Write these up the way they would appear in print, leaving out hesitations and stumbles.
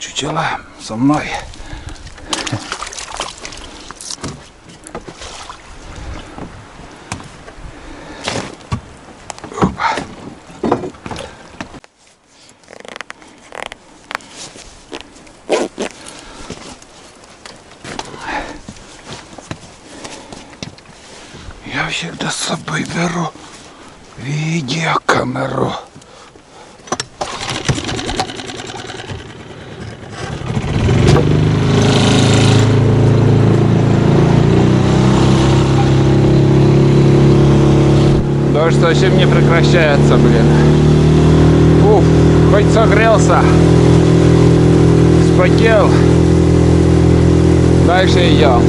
Чучела со мной. Опа. Я всегда с собой беру видеокамеру. Дождь совсем не прекращается, блин. Уф, хоть согрелся, вспотел. Дальше идем.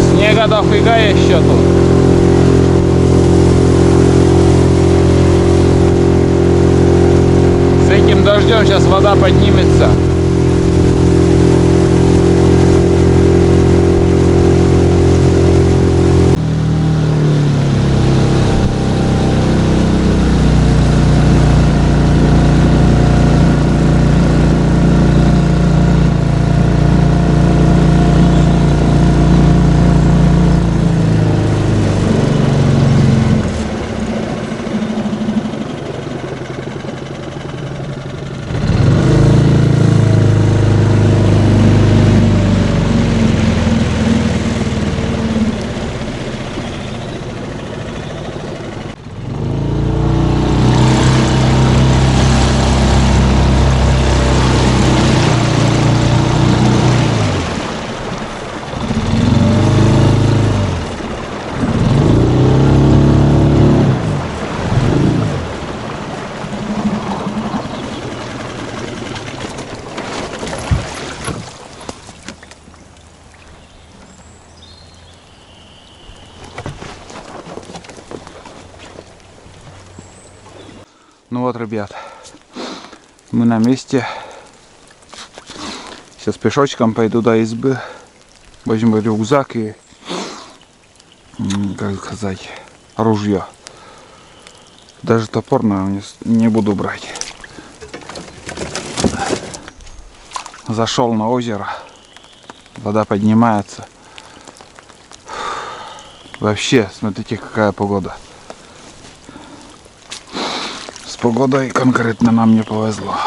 Снега дофига еще тут. Дождем сейчас вода поднимется. Ну вот, ребят, мы на месте. Сейчас пешочком пойду до избы. Возьму рюкзак и, как сказать, ружье. Даже топор, наверное, не буду брать. Зашел на озеро. Вода поднимается. Вообще, смотрите, какая погода. С погодой конкретно нам не повезло.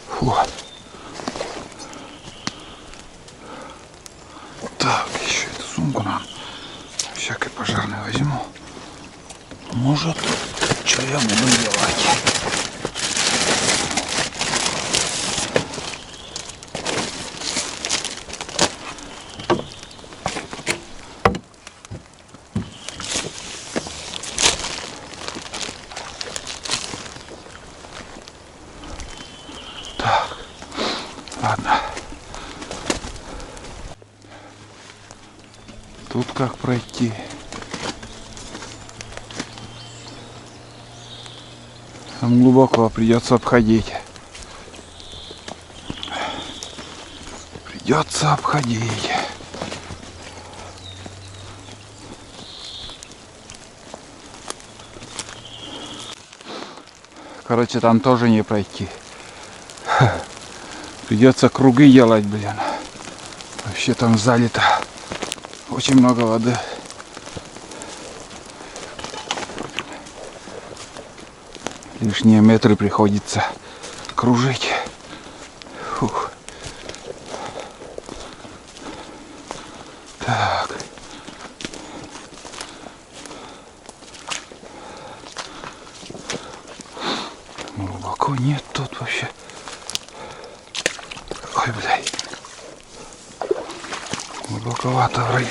Фу. Так, еще эту сумку нам всякой пожарной возьму. Может, что я буду делать? Так, ладно. Тут как пройти? Там глубоко придется обходить. Придется обходить. Короче, там тоже не пройти. Придется круги делать, блин. Вообще там залито очень много воды. Лишние метры приходится кружить. Фух. Так. Глубоко нет тут вообще. Ой, блядь. Глубоковато вроде.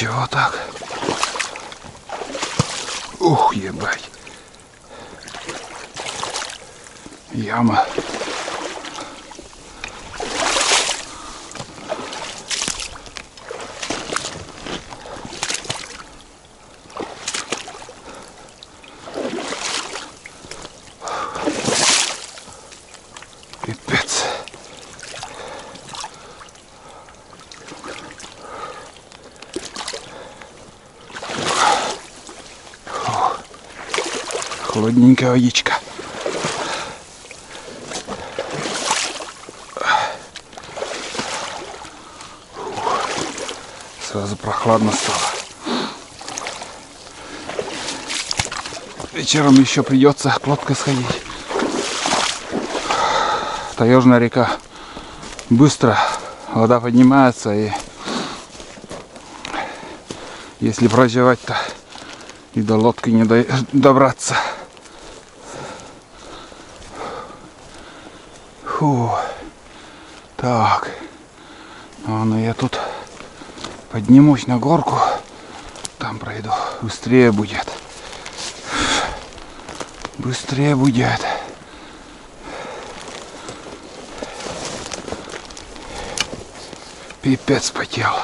Ничего так. Ух, ебать. Яма. Пипец. Холодненькая водичка. Сразу прохладно стало. Вечером еще придется к лодке сходить. Таежная река. Быстро вода поднимается, и если прозевать-то и до лодки не добраться. Фу. Так. Ну я тут поднимусь на горку. Там пройду. Быстрее будет. Быстрее будет. Пипец потел.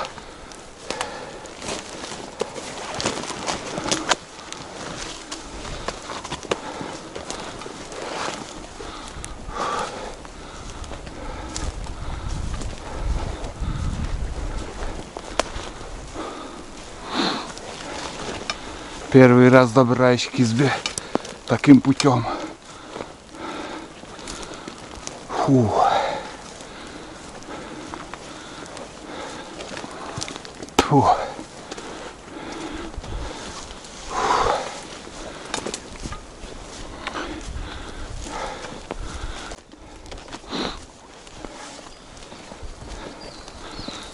Первый раз добираюсь к избе таким путем. Фу. Фу.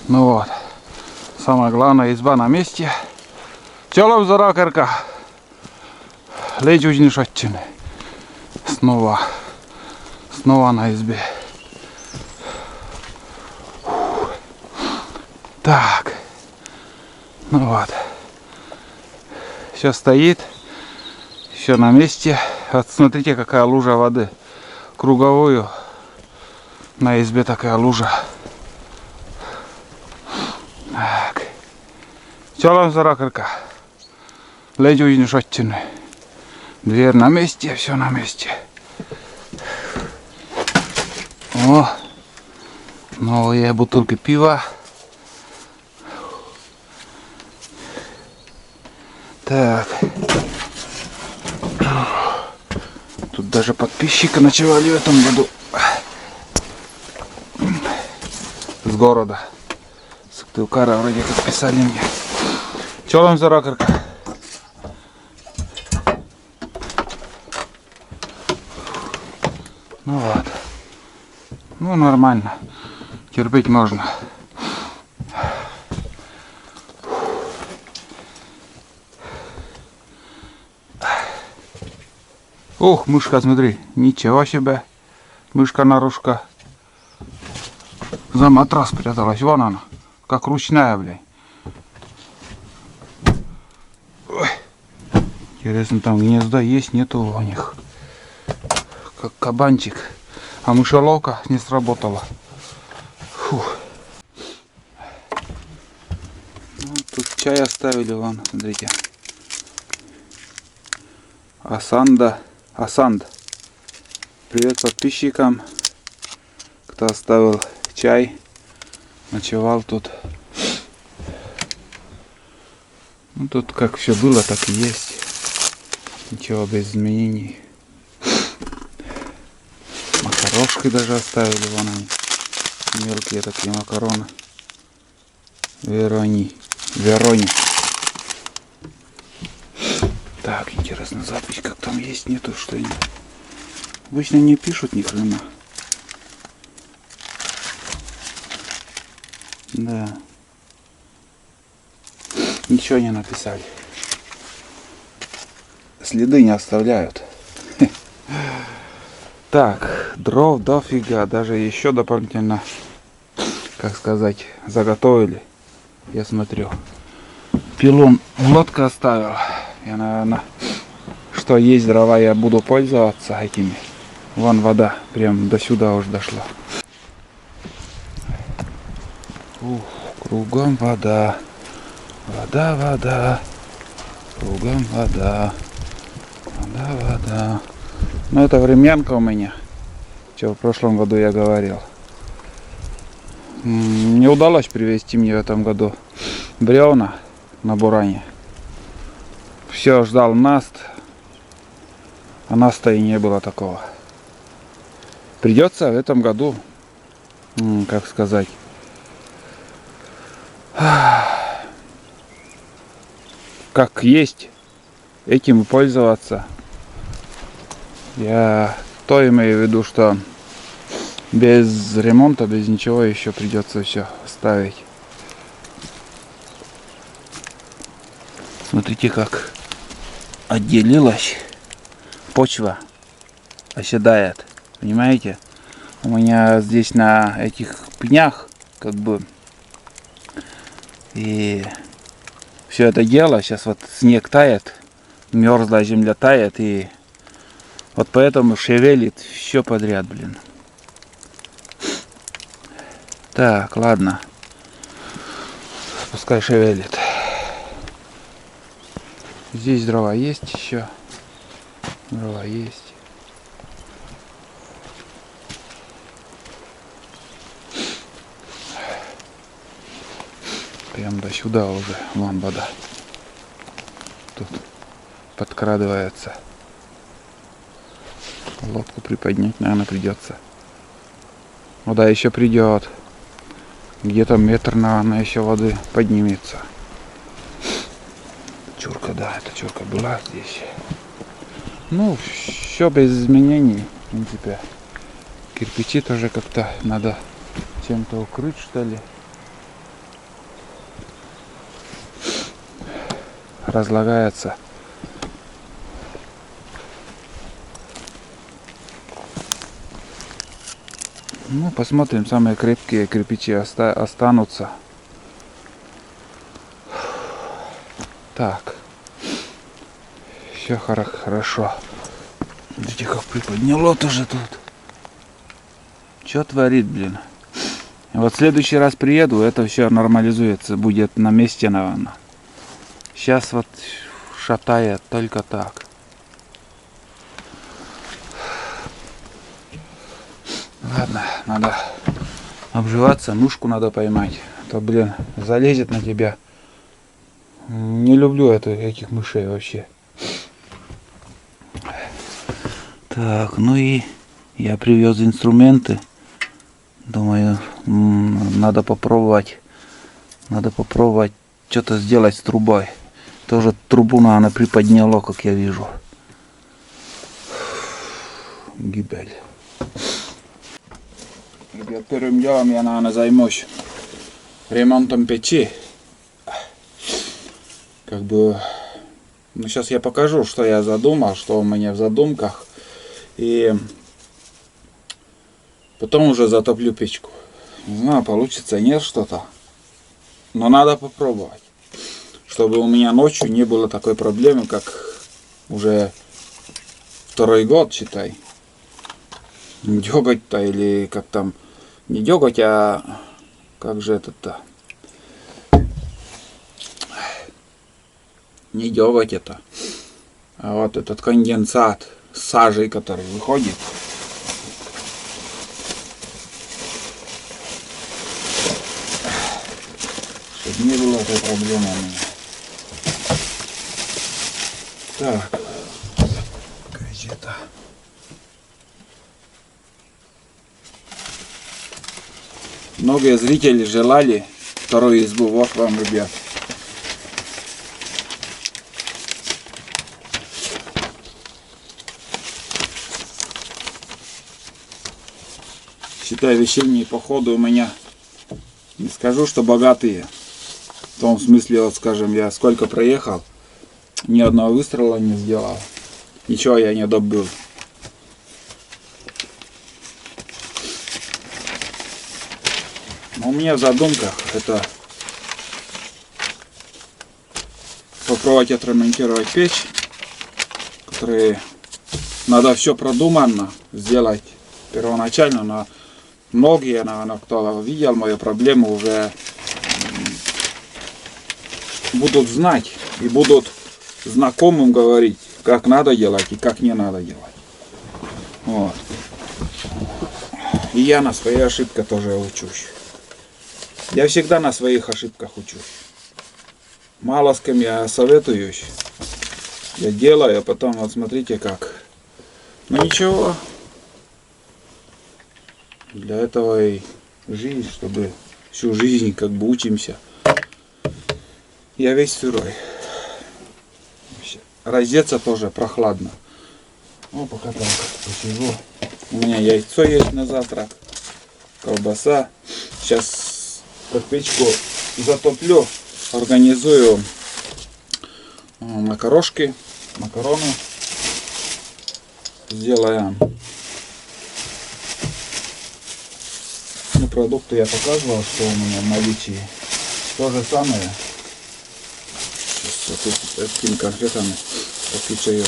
Ну вот, самое главное, изба на месте. Чолов заракарка. Ледь очень шатчины. Снова на избе. Так. Ну вот. Все стоит. Все на месте. Вот смотрите, какая лужа воды. Круговую. На избе такая лужа. Так. Чолов заракарка. Ледь очень шатчины. Дверь на месте, все на месте. О, новые бутылки пива. Так. Тут даже подписчики ночевали в этом году. С города. Сыктывкара вроде как писали мне. Чё там за ракорка? Ну вот. Ну нормально. Терпеть можно. Ух, мышка, смотри. Ничего себе. Мышка-нарушка. За матрас пряталась. Вон она. Как ручная, блядь. Ой. Интересно, там гнезда есть, нету у них. Как кабанчик. А мышеловка не сработала. Фух. Ну, тут чай оставили, вон, смотрите. Асанд. Привет подписчикам, кто оставил чай, ночевал тут. Ну, тут как все было, так и есть. Ничего без изменений. Макарошки даже оставили, вон они. Мелкие такие макароны. Верони. Так, интересно, запись как там есть, нету, что ли? Обычно не пишут ни хрена. Да. Ничего не написали. Следы не оставляют. Так, дров дофига, даже еще дополнительно, как сказать, заготовили. Я смотрю. Пилон в лодке оставил. Я, наверное, что есть дрова, я буду пользоваться этими. Вон вода, прям до сюда уже дошла. Ух, кругом вода. Вода, вода. Кругом вода. Вода, вода. Ну, это времянка у меня. Что в прошлом году я говорил. Не удалось привезти мне в этом году бревна на буране. Все ждал наст. А наста и не было такого. Придется в этом году, как сказать, как есть, этим пользоваться. Я то имею в виду, что без ремонта, без ничего еще придется все ставить. Смотрите, как отделилась почва, оседает. Понимаете? У меня здесь на этих пнях как бы и все это дело, сейчас вот снег тает, мерзлая земля тает, и вот поэтому шевелит все подряд, блин. Так, ладно. Пускай шевелит. Здесь дрова есть еще. Дрова есть. Прям до сюда уже. Вон вода. Тут подкрадывается. Лодку приподнять, наверное, придется. Вода еще придет. Где-то метр, наверное, еще воды поднимется. Чурка, да, эта чурка была здесь. Ну, все без изменений, в принципе. Кирпичи тоже как-то надо чем-то укрыть, что ли. Разлагается. Ну, посмотрим, самые крепкие кирпичи останутся. Так. Все хорошо. Видите, как приподняло тоже тут. Что творит, блин? Вот в следующий раз приеду, это все нормализуется, будет на месте, наверное. Сейчас вот шатает только так. Ладно, надо обживаться, мушку надо поймать. А то, блин, залезет на тебя. Не люблю этих мышей вообще. Так, ну и я привез инструменты. Думаю, надо попробовать что-то сделать с трубой. Тоже трубу, наверное, приподняло, как я вижу. Гибель. Ребят, первым делом я, наверное, займусь ремонтом печи. Как бы, ну, сейчас я покажу, что я задумал, что у меня в задумках. И потом уже затоплю печку. Не знаю, получится, нет что-то. Но надо попробовать. Чтобы у меня ночью не было такой проблемы, как уже второй год, считай. Дёготь-то или как там. Не дёготь, а как же это-то. Не дёготь это. А вот этот конденсат с сажей, который выходит. Чтобы не было этой проблемы у меня. Так. Где-то. Многие зрители желали вторую избу. Вот вам, ребят. Считай, весенние походы у меня, не скажу, что богатые. В том смысле, вот скажем, я сколько проехал, ни одного выстрела не сделал. Ничего я не добыл. Но у меня в задумках это попробовать отремонтировать печь, которые надо все продуманно сделать первоначально, но многие, наверное, кто видел мою проблему, уже будут знать и будут знакомым говорить, как надо делать и как не надо делать. Вот. И я на своей ошибке тоже учусь. Я всегда на своих ошибках учусь. Мало с кем я советуюсь. Я делаю, а потом вот смотрите как. Ну ничего. Для этого и жизнь, чтобы всю жизнь как бы учимся. Я весь сырой. Раздеться тоже прохладно. Ну, пока так посижу. У меня яйцо есть на завтрак. Колбаса. Сейчас под печку затоплю. Организую макарошки. Макароны. Сделаем. Ну, продукты я показывал, что у меня в наличии. То же самое. Сейчас вот этими конфетами попью чаек.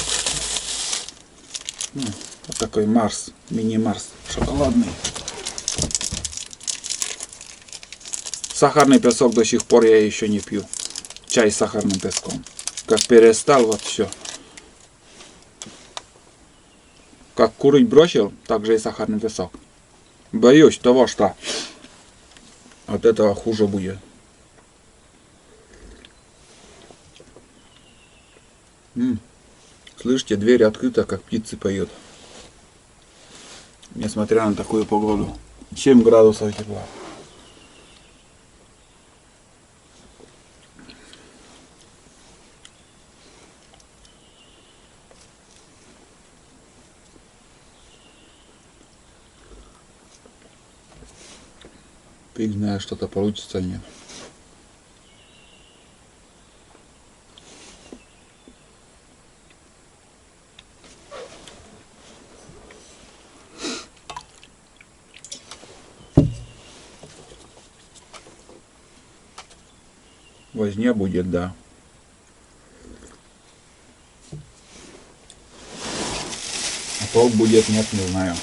Ну, вот такой Марс, мини-Марс, шоколадный. Сахарный песок до сих пор я еще не пью. Чай с сахарным песком. Как перестал, вот все. Как курить бросил, так же и сахарный песок. Боюсь того, что от этого хуже будет. Слышите, дверь открыта, как птицы поют. Несмотря на такую погоду. 7 градусов тепла. Фиг знает, что-то получится или нет. Возня будет, да. А толк будет, нет, не знаю.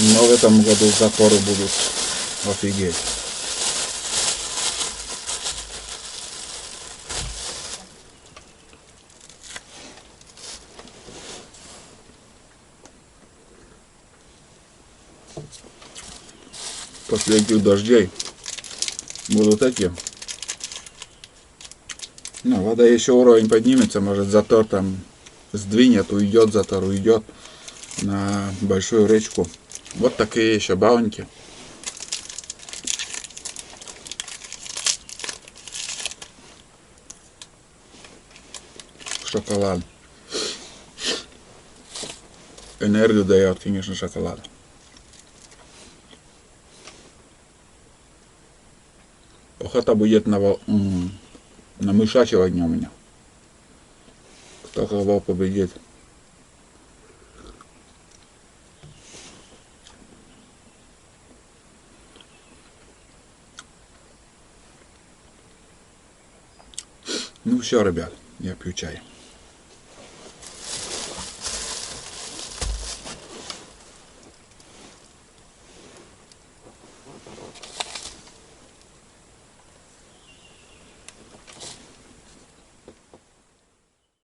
Но в этом году заторы будут офигеть. После этих дождей будут эти. Ну, вода еще уровень поднимется, может затор там сдвинет, уйдет, затор уйдет на большую речку. Вот такие еще баунти. Шоколад. Энергию дает, конечно, шоколад. Охота будет на мышачьего дня у меня. Кто кого победит. Ну все, ребят, я пью чай.